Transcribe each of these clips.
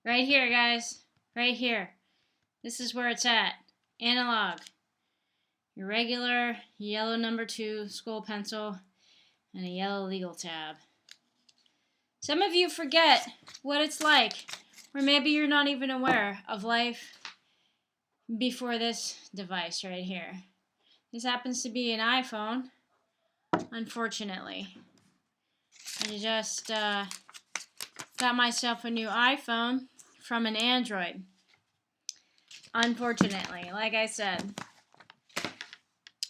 Right here, guys. Right here. This is where it's at. Analog. Your regular yellow number 2 school pencil and a yellow legal tab. Some of you forget what it's like, or maybe you're not even aware of life before this device right here. This happens to be an iPhone, unfortunately. I just got myself a new iPhone from an Android. Unfortunately, like I said.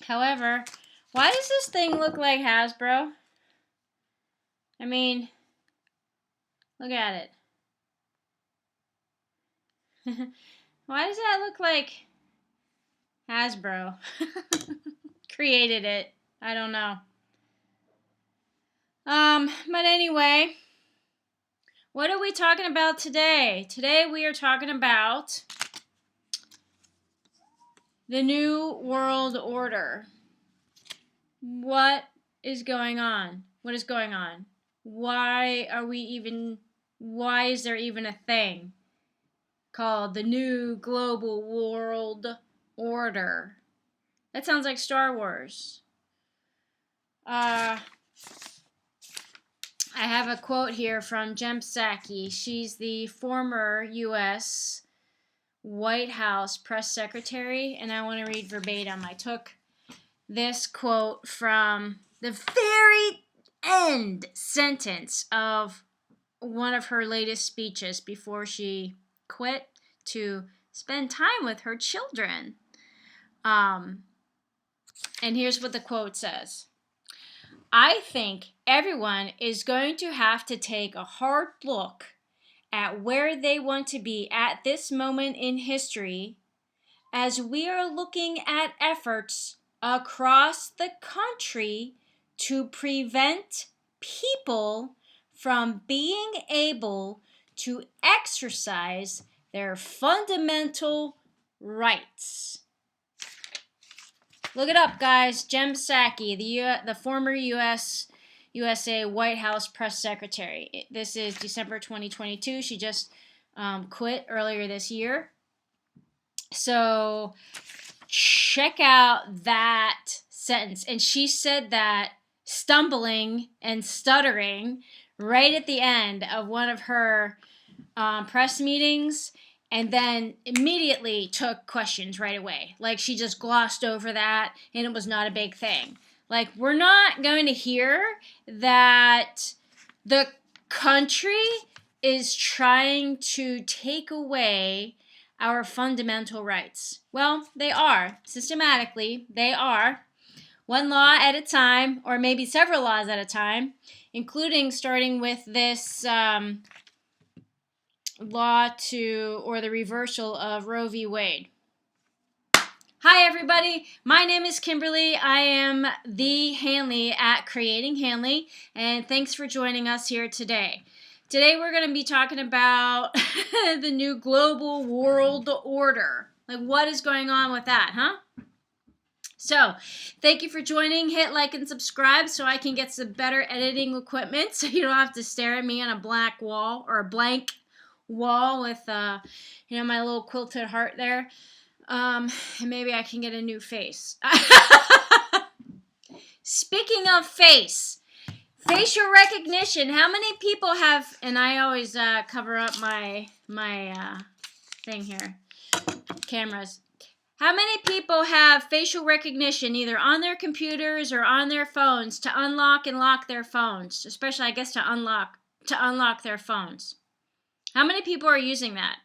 However, why does this thing look like Hasbro? I mean, look at it. Why does that look like Hasbro? Created it. I don't know. But anyway, what are we talking about today? Today we are talking about the New World Order. What is going on? What is going on? Why is there even a thing called the New Global World Order? That sounds like Star Wars. I have a quote here from Jen Psaki. She's the former U.S. White House press secretary, and I want to read verbatim. I took this quote from the very end sentence of one of her latest speeches before she quit to spend time with her children. And here's what the quote says. I think everyone is going to have to take a hard look at where they want to be at this moment in history, as we are looking at efforts across the country to prevent people from being able to exercise their fundamental rights. Look it up, guys. Jen Psaki, the former USA White House press secretary. This is December 2022. She just quit earlier this year. So check out that sentence. And she said that stumbling and stuttering right at the end of one of her press meetings, and then immediately took questions right away. Like, she just glossed over that, and it was not a big thing. Like, we're not going to hear that the country is trying to take away our fundamental rights. Well, they are. Systematically, they are. One law at a time, or maybe several laws at a time, including starting with this law or the reversal of Roe v. Wade. Hi everybody, my name is Kimberly. I am the Hanley at Creating Hanley, and thanks for joining us here today. Today we're going to be talking about the new global world order. Like, what is going on with that, huh? So, thank you for joining. Hit like and subscribe so I can get some better editing equipment so you don't have to stare at me on a black wall or a blank wall with my little quilted heart there. And maybe I can get a new face. Speaking of face, facial recognition. How many people have, and I always cover up my thing here, cameras. How many people have facial recognition either on their computers or on their phones to unlock and lock their phones? Especially, I guess, to unlock their phones. How many people are using that?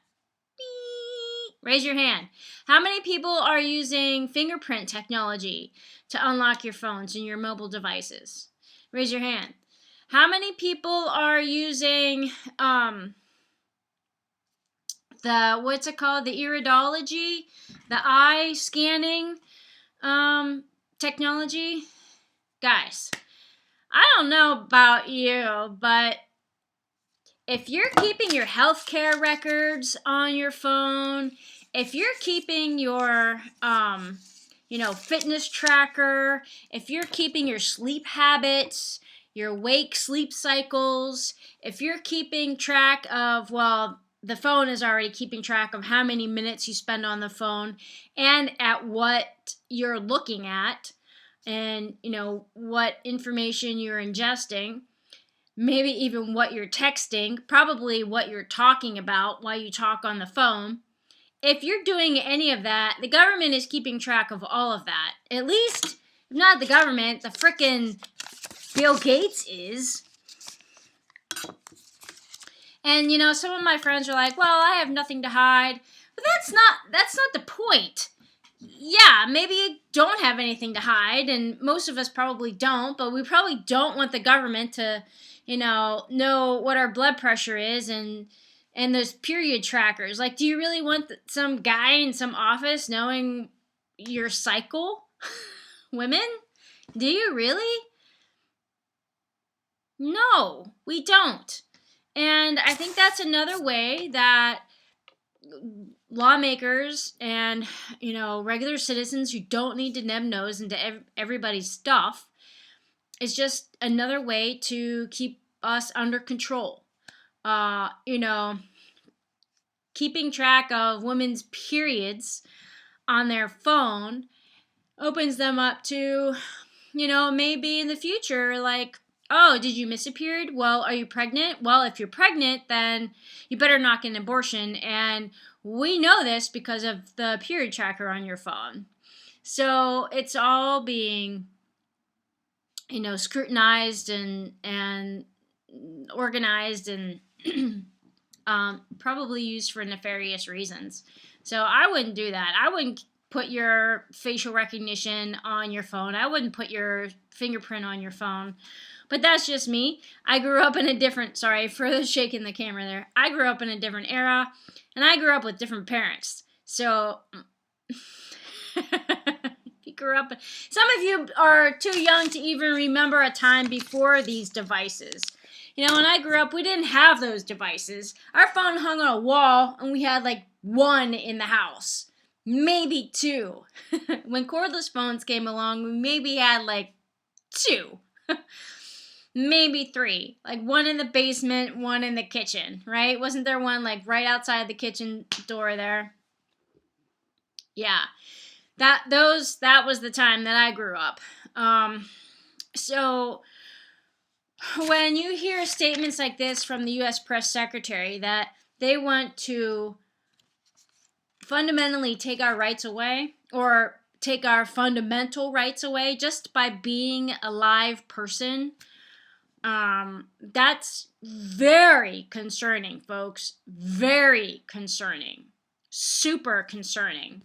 Raise your hand. How many people are using fingerprint technology to unlock your phones and your mobile devices? Raise your hand. How many people are using what's it called? The iridology, the eye scanning technology? Guys, I don't know about you, but if you're keeping your healthcare records on your phone, if you're keeping your, fitness tracker, if you're keeping your sleep habits, your wake sleep cycles, if you're keeping track of, the phone is already keeping track of how many minutes you spend on the phone and at what you're looking at and, what information you're ingesting, maybe even what you're texting, probably what you're talking about while you talk on the phone. If you're doing any of that, the government is keeping track of all of that. At least, if not the government, the frickin' Bill Gates is. And, some of my friends are like, well, I have nothing to hide. But that's not the point. Yeah, maybe you don't have anything to hide, and most of us probably don't, but we probably don't want the government to, know what our blood pressure is and those period trackers. Like, do you really want some guy in some office knowing your cycle? Women? Do you really? No, we don't. And I think that's another way that lawmakers and, regular citizens who don't need to nub nose into everybody's stuff is just another way to keep us under control. Keeping track of women's periods on their phone opens them up to, maybe in the future, like, oh, did you miss a period? Well, are you pregnant? Well, if you're pregnant, then you better not get an abortion. And we know this because of the period tracker on your phone. So it's all being, scrutinized and organized and probably used for nefarious reasons. So I wouldn't do that. I wouldn't put your facial recognition on your phone. I wouldn't put your fingerprint on your phone. But that's just me. I grew up in a different, sorry for shaking the camera there. I grew up in a different era, and I grew up with different parents. So, you grew up, some of you are too young to even remember a time before these devices. When I grew up, we didn't have those devices. Our phone hung on a wall, and we had like one in the house. Maybe two. When cordless phones came along, we maybe had like two. Maybe three. Like one in the basement, one in the kitchen, right? Wasn't there one like right outside the kitchen door there? Yeah. That was the time that I grew up. So when you hear statements like this from the U.S. Press Secretary that they want to fundamentally take our rights away or take our fundamental rights away just by being a live person, that's very concerning, folks. Very concerning. Super concerning.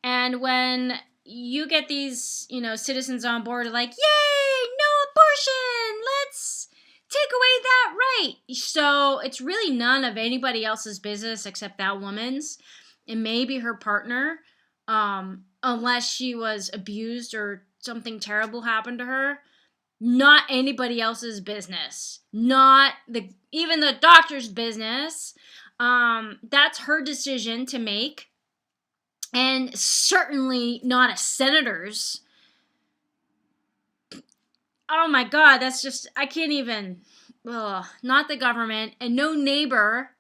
And when you get these, citizens on board like, yay, no abortion, let's take away that right. So it's really none of anybody else's business except that woman's and maybe her partner, unless she was abused or something terrible happened to her. Not anybody else's business. Not even the doctor's business. That's her decision to make. And certainly not a senator's. Oh my God, that's just, I can't even, not the government and no neighbor,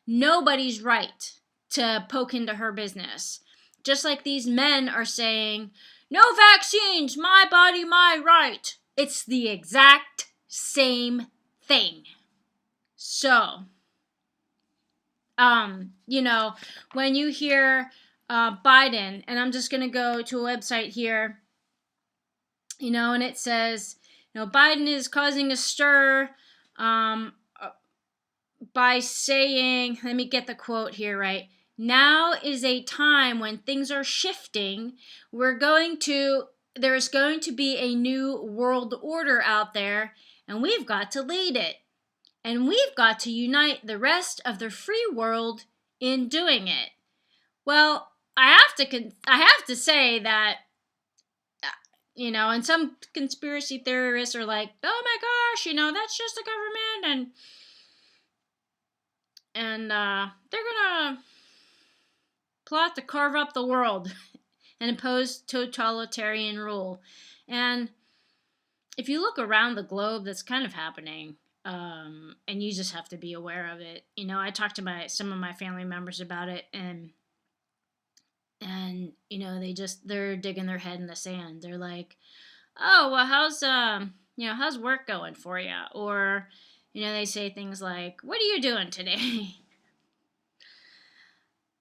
nobody's right to poke into her business. Just like these men are saying, no vaccines, my body, my right. It's the exact same thing. So, when you hear Biden, and I'm just going to go to a website here, and it says, Biden is causing a stir by saying, let me get the quote here right. Now is a time when things are shifting. There's going to be a new world order out there, and we've got to lead it. And we've got to unite the rest of the free world in doing it. Well, I have to say that, and some conspiracy theorists are like, oh my gosh, that's just the government, and they're gonna plot to carve up the world and impose totalitarian rule. And if you look around the globe, that's kind of happening. And you just have to be aware of it. I talked to some of my family members about it, and they're digging their head in the sand. They're like, "Oh, well, how's work going for you?" Or, they say things like, "What are you doing today?"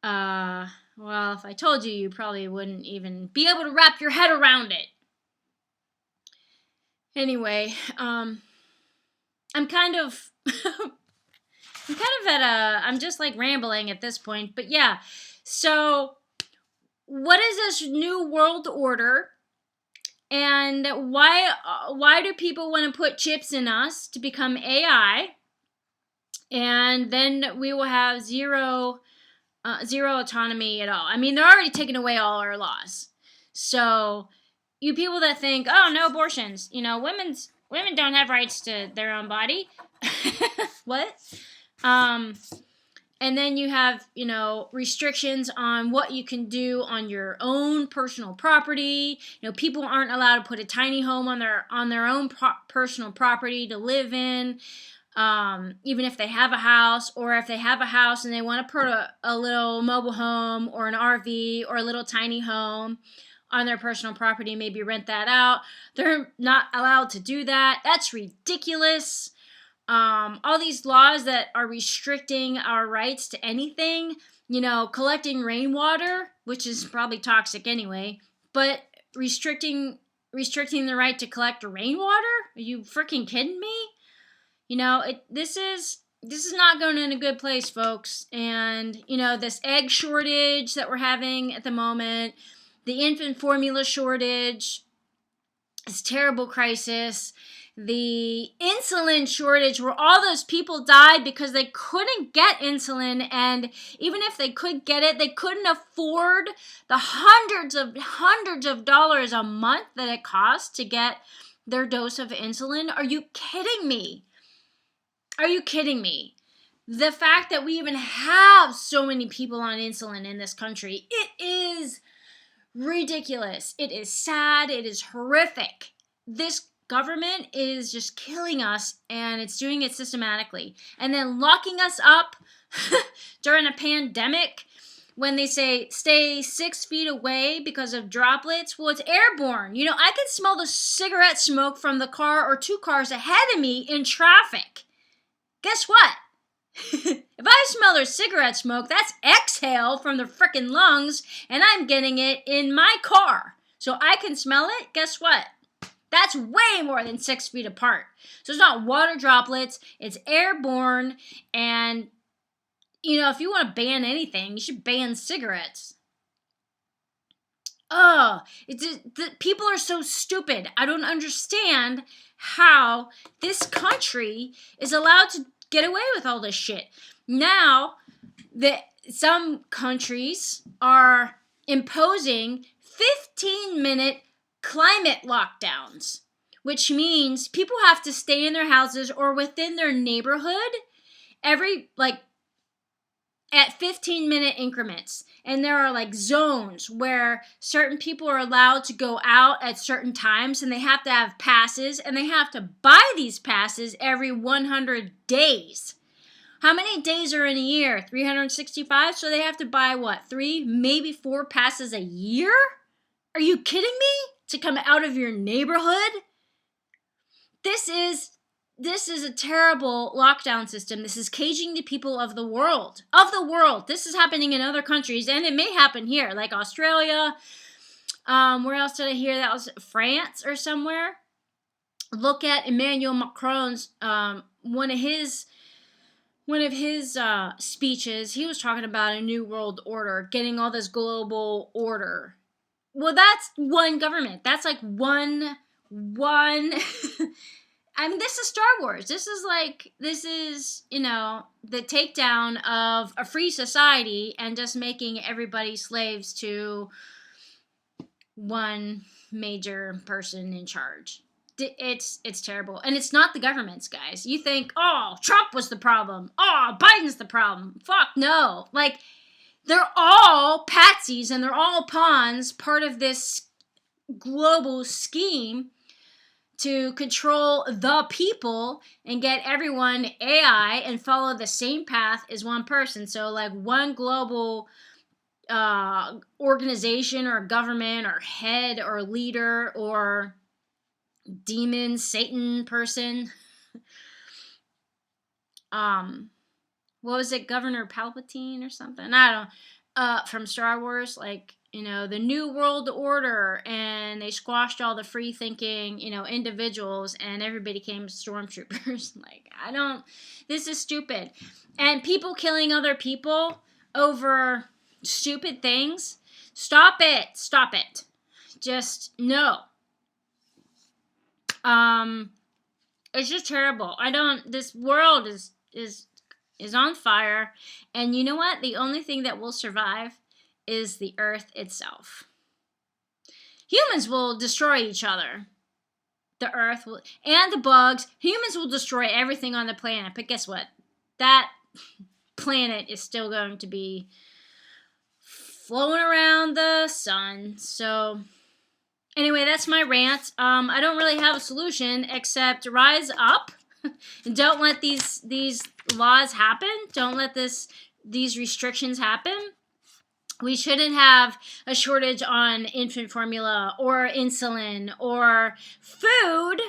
Well, if I told you, you probably wouldn't even be able to wrap your head around it. Anyway, I'm kind of I'm just like rambling at this point, but yeah. So, what is this new world order? And why do people want to put chips in us to become AI? And then we will have zero autonomy at all. I mean, they're already taking away all our laws. So, you people that think, oh, no abortions, women don't have rights to their own body. What? And then you have, restrictions on what you can do on your own personal property. People aren't allowed to put a tiny home on their own personal property to live in, even if they have a house, or if they have a house and they want to put a little mobile home or an RV or a little tiny home on their personal property, maybe rent that out. They're not allowed to do that. That's ridiculous. All these laws that are restricting our rights to anything, collecting rainwater, which is probably toxic anyway, but restricting the right to collect rainwater? Are you freaking kidding me? This is not going in a good place, folks. And, this egg shortage that we're having at the moment, the infant formula shortage, this terrible crisis, the insulin shortage where all those people died because they couldn't get insulin, and even if they could get it, they couldn't afford the hundreds of dollars a month that it costs to get their dose of insulin. Are you kidding me? The fact that we even have so many people on insulin in this country, it is ridiculous. It is sad. It is horrific. This government is just killing us, and it's doing it systematically. And then locking us up during a pandemic when they say stay 6 feet away because of droplets. Well, it's airborne. I can smell the cigarette smoke from the car or two cars ahead of me in traffic. Guess what? If I smell their cigarette smoke, that's exhale from their frickin' lungs, and I'm getting it in my car. So I can smell it. Guess what? That's way more than 6 feet apart. So it's not water droplets, it's airborne. And, if you want to ban anything, you should ban cigarettes. People are so stupid. I don't understand how this country is allowed to get away with all this shit. Now, some countries are imposing 15-minute climate lockdowns, which means people have to stay in their houses or within their neighborhood at 15-minute increments. And there are zones where certain people are allowed to go out at certain times, and they have to have passes, and they have to buy these passes every 100 days. How many days are in a year? 365? So they have to buy 3, maybe 4 passes a year? Are you kidding me? To come out of your neighborhood? This is a terrible lockdown system. This is caging the people of the world. This is happening in other countries, and it may happen here, like Australia. Where else did I hear that was? France or somewhere. Look at Emmanuel Macron's one of his speeches. He was talking about a new world order, getting all this global order. Well, that's one government. That's one. I mean, this is Star Wars. This is the takedown of a free society and just making everybody slaves to one major person in charge. It's terrible. And it's not the government's, guys. You think, oh, Trump was the problem. Oh, Biden's the problem. Fuck no. They're all patsies and they're all pawns, part of this global scheme to control the people and get everyone AI and follow the same path as one person. So like one global organization or government or head or leader or demon, Satan person. What was it, Governor Palpatine or something? I don't know. From Star Wars, like, the New World Order, and they squashed all the free thinking, individuals, and everybody became stormtroopers. Like, this is stupid. And people killing other people over stupid things. Stop it. Stop it. Just no. It's just terrible. This world is on fire, and you know what? The only thing that will survive is the earth itself. Humans will destroy each other. The earth will, and the bugs. Humans will destroy everything on the planet, but guess what? That planet is still going to be flowing around the sun. So anyway, that's my rant. I don't really have a solution except rise up and don't let these laws happen. Don't let these restrictions happen. We shouldn't have a shortage on infant formula or insulin or food.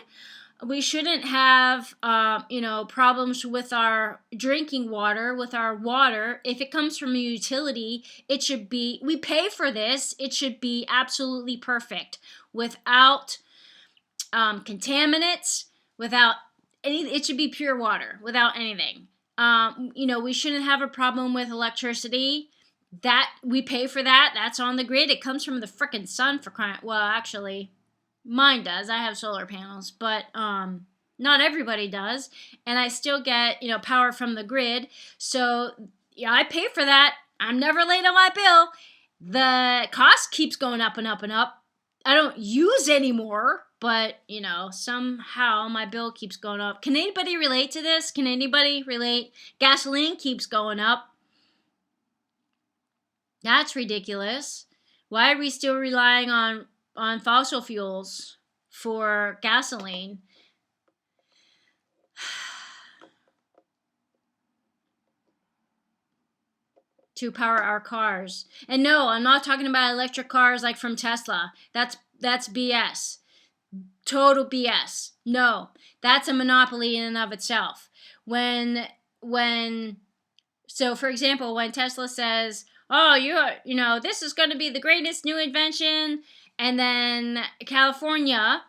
We shouldn't have, problems with our drinking water, with our water. If it comes from a utility, we pay for this. It should be absolutely perfect without contaminants, without it should be pure water without anything. We shouldn't have a problem with electricity. That we pay for that. That's on the grid. It comes from the frickin' sun for crying. Well, actually, mine does. I have solar panels, but not everybody does. And I still get power from the grid. So yeah, I pay for that. I'm never late on my bill. The cost keeps going up and up and up. I don't use anymore, but somehow my bill keeps going up. Can anybody relate to this? Can anybody relate? Gasoline keeps going up. That's ridiculous. Why are we still relying on fossil fuels for gasoline? To power our cars. And no, I'm not talking about electric cars like from Tesla. That's BS. Total BS. No, that's a monopoly in and of itself. So for example, when Tesla says, "Oh, this is going to be the greatest new invention," and then California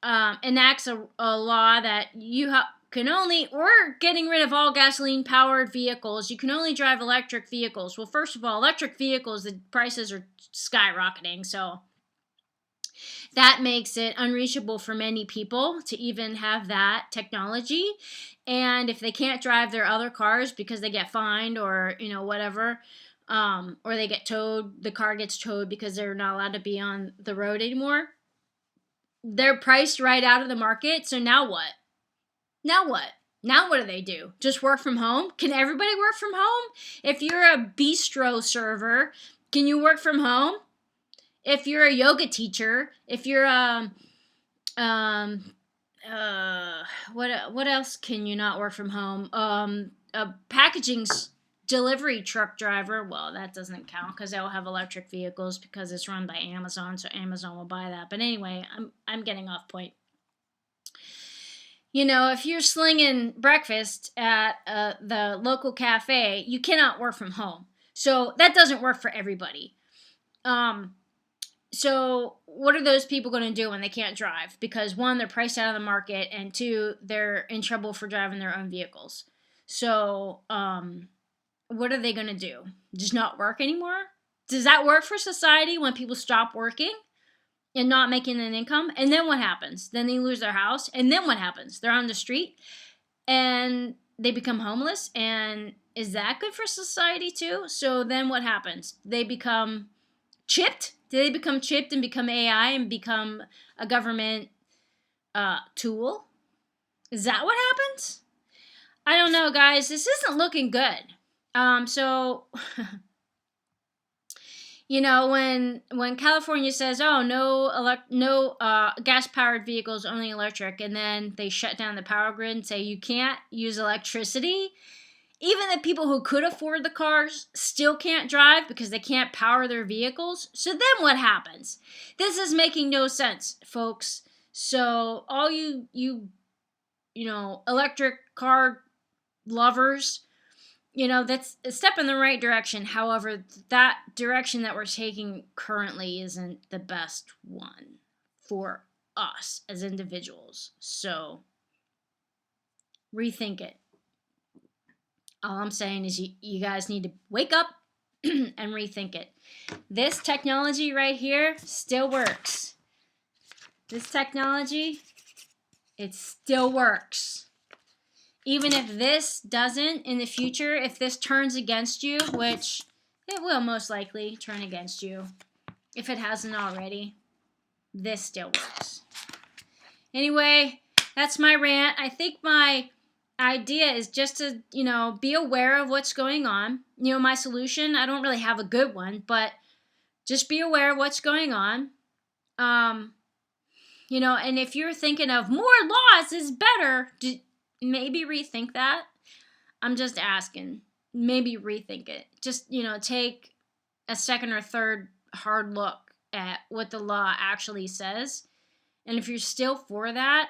enacts a law that we're getting rid of all gasoline-powered vehicles. You can only drive electric vehicles. Well, first of all, electric vehicles, the prices are skyrocketing, so that makes it unreachable for many people to even have that technology. And if they can't drive their other cars because they get fined or, whatever, or they get towed, the car gets towed because they're not allowed to be on the road anymore, they're priced right out of the market. So now what? Now what do they do? Just work from home? Can everybody work from home? If you're a bistro server, can you work from home? If you're a yoga teacher, if you're what else can you not work from home? A packaging delivery truck driver. Well, that doesn't count because they'll have electric vehicles because it's run by Amazon, so Amazon will buy that. But anyway, I'm getting off point. If you're slinging breakfast at the local cafe, you cannot work from home. So that doesn't work for everybody. So what are those people going to do when they can't drive? Because one, they're priced out of the market, and two, they're in trouble for driving their own vehicles. So what are they going to do? Just not work anymore? Does that work for society when people stop working and not making an income? And then what happens? Then they lose their house. And then what happens? They're on the street and they become homeless. And is that good for society too? So then what happens? They become chipped. Do they become chipped and become AI and become a government tool? Is that what happens? I don't know, guys. This isn't looking good. when California says, "Oh, no gas-powered vehicles, only electric," and then they shut down the power grid and say you can't use electricity, even the people who could afford the cars still can't drive because they can't power their vehicles. So then what happens? This is making no sense, folks. So all you electric car lovers, that's a step in the right direction. However, that direction that we're taking currently isn't the best one for us as individuals. So rethink it. All I'm saying is you guys need to wake up and rethink it. This technology right here still works. This technology, it still works. Even if this doesn't in the future, if this turns against you, which it will most likely turn against you, if it hasn't already, this still works. Anyway, that's my rant. I think my idea is just to, be aware of what's going on. My solution, I don't really have a good one, but just be aware of what's going on. And if you're thinking of more laws is better, maybe rethink that. I'm just asking. Maybe rethink it. Just, take a second or third hard look at what the law actually says. And if you're still for that,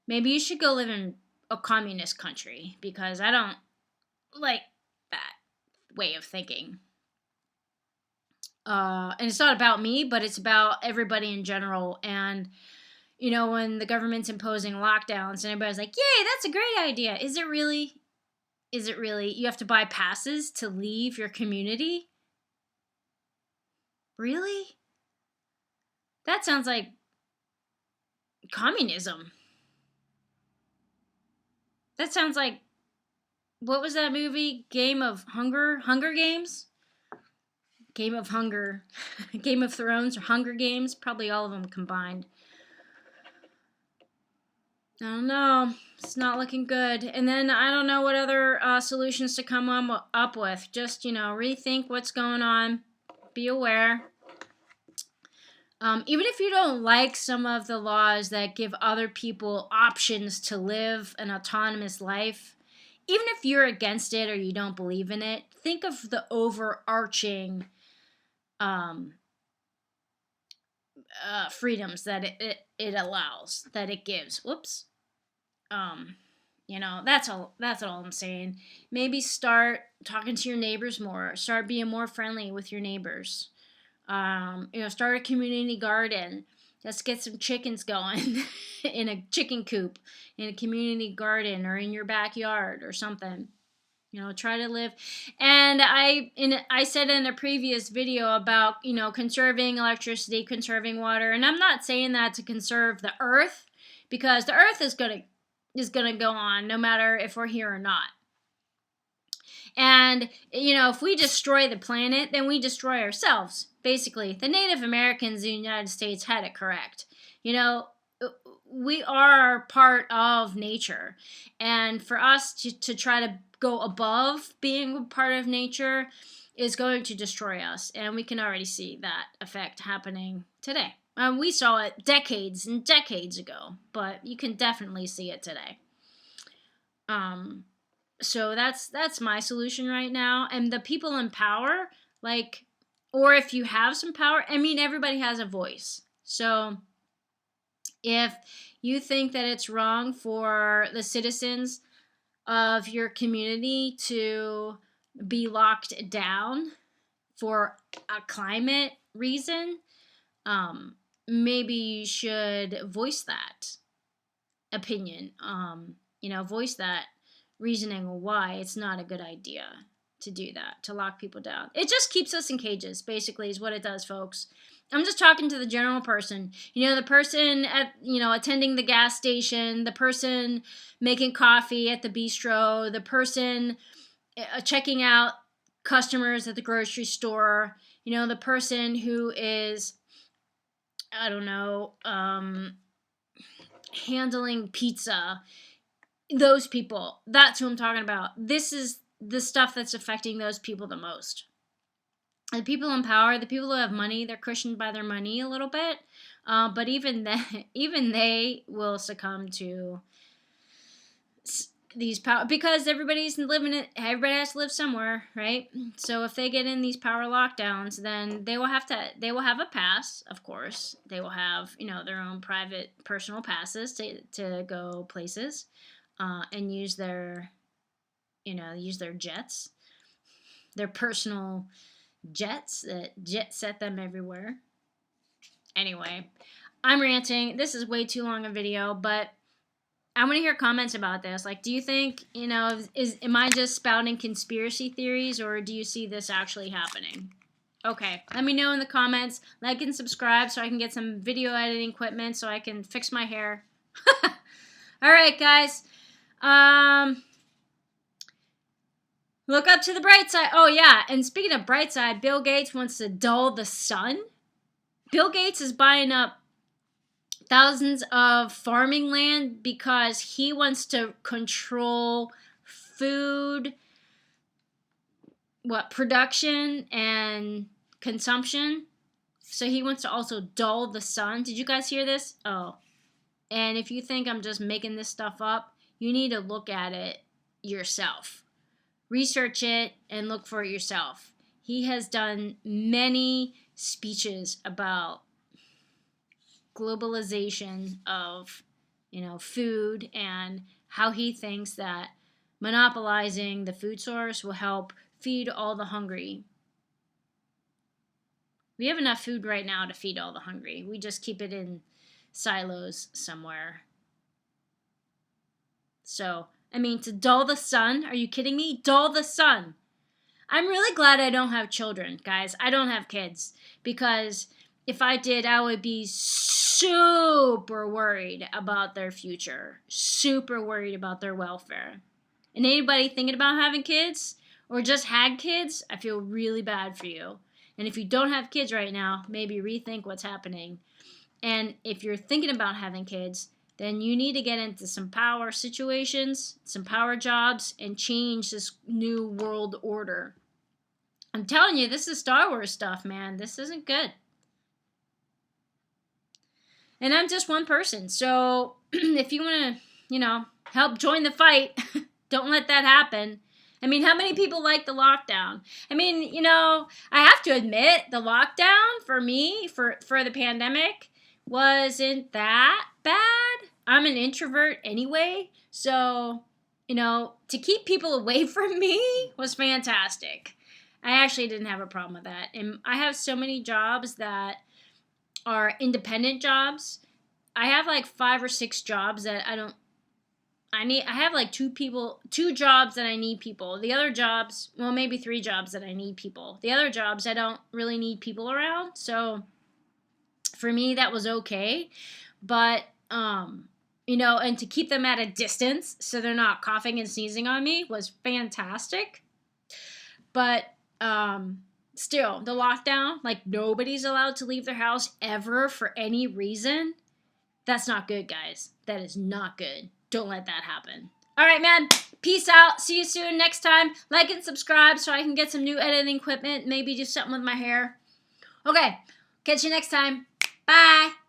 maybe you should go live in a communist country, because I don't like that way of thinking. And it's not about me, but it's about everybody in general. And when the government's imposing lockdowns and everybody's like, yay, that's a great idea. Is it really? Is it really? You have to buy passes to leave your community? Really? That sounds like communism. That sounds like, what was that movie? Game of Hunger? Hunger Games? Game of Hunger. Game of Thrones or Hunger Games? Probably all of them combined. I don't know. It's not looking good. And then I don't know what other solutions to come up with. Just, rethink what's going on. Be aware. Even if you don't like some of the laws that give other people options to live an autonomous life, even if you're against it or you don't believe in it, think of the overarching freedoms that it allows, that it gives. Whoops. That's all I'm saying. Maybe start talking to your neighbors more. Start being more friendly with your neighbors. Start a community garden. Let's get some chickens going in a chicken coop, in a community garden, or in your backyard or something. Try to live. And I said in a previous video about, conserving electricity, conserving water. And I'm not saying that to conserve the earth, because the earth is going to go on no matter if we're here or not. And, if we destroy the planet, then we destroy ourselves. Basically, the Native Americans in the United States had it correct. We are part of nature. And for us to try to go above being part of nature is going to destroy us. And we can already see that effect happening today. We saw it decades and decades ago, but you can definitely see it today. So that's my solution right now. And the people in power, or if you have some power, everybody has a voice. So if you think that it's wrong for the citizens of your community to be locked down for a climate reason, maybe you should voice that opinion. Voice that reasoning why it's not a good idea to do that, to lock people down. It just keeps us in cages, basically, is what it does, folks. I'm just talking to the general person. The person at, attending the gas station, the person making coffee at the bistro, the person checking out customers at the grocery store, the person who is, I don't know, handling pizza. Those people, that's who I'm talking about. This is the stuff that's affecting those people the most. The people in power, the people who have money, they're cushioned by their money a little bit. But even they will succumb to these power, because everybody has to live somewhere, right? So if they get in these power lockdowns, then they will have a pass, of course. They will have, their own private personal passes to go places, and use their jets, their personal jets that jet set them everywhere. Anyway, I'm ranting. This is way too long a video, but I want to hear comments about this. Like, do you think, am I just spouting conspiracy theories, or do you see this actually happening? Okay, let me know in the comments. Like and subscribe so I can get some video editing equipment so I can fix my hair. All right, guys. Look up to the bright side. Oh, yeah, and speaking of bright side, Bill Gates wants to dull the sun. Bill Gates is buying up thousands of farming land because he wants to control food, production and consumption. So he wants to also dull the sun. Did you guys hear this? Oh. And if you think I'm just making this stuff up, you need to look at it yourself. Research it and look for it yourself. He has done many speeches about globalization of, food, and how he thinks that monopolizing the food source will help feed all the hungry. We have enough food right now to feed all the hungry. We just keep it in silos somewhere. So, to dull the sun? Are you kidding me? Dull the sun. I'm really glad I don't have children, guys. I don't have kids, because if I did, I would be super worried about their future, super worried about their welfare. And anybody thinking about having kids or just had kids, I feel really bad for you. And if you don't have kids right now, maybe rethink what's happening. And if you're thinking about having kids, then you need to get into some power situations, some power jobs, and change this new world order. I'm telling you, this is Star Wars stuff, man. This isn't good. And I'm just one person. So if you want to, help join the fight, don't let that happen. How many people like the lockdown? I have to admit, the lockdown for me, for the pandemic, wasn't that bad. I'm an introvert anyway. So, to keep people away from me was fantastic. I actually didn't have a problem with that. And I have so many jobs that are independent jobs. I have like 5 or 6 jobs that I have like 2 jobs that I need people. The other jobs, well, maybe 3 jobs that I need people. The other jobs, I don't really need people around. So for me, that was okay. But, and to keep them at a distance so they're not coughing and sneezing on me was fantastic. But, still, the lockdown, like, nobody's allowed to leave their house ever for any reason. That's not good, guys. That is not good. Don't let that happen. All right, man. Peace out. See you soon next time. Like and subscribe so I can get some new editing equipment. Maybe do something with my hair. Okay. Catch you next time. Bye.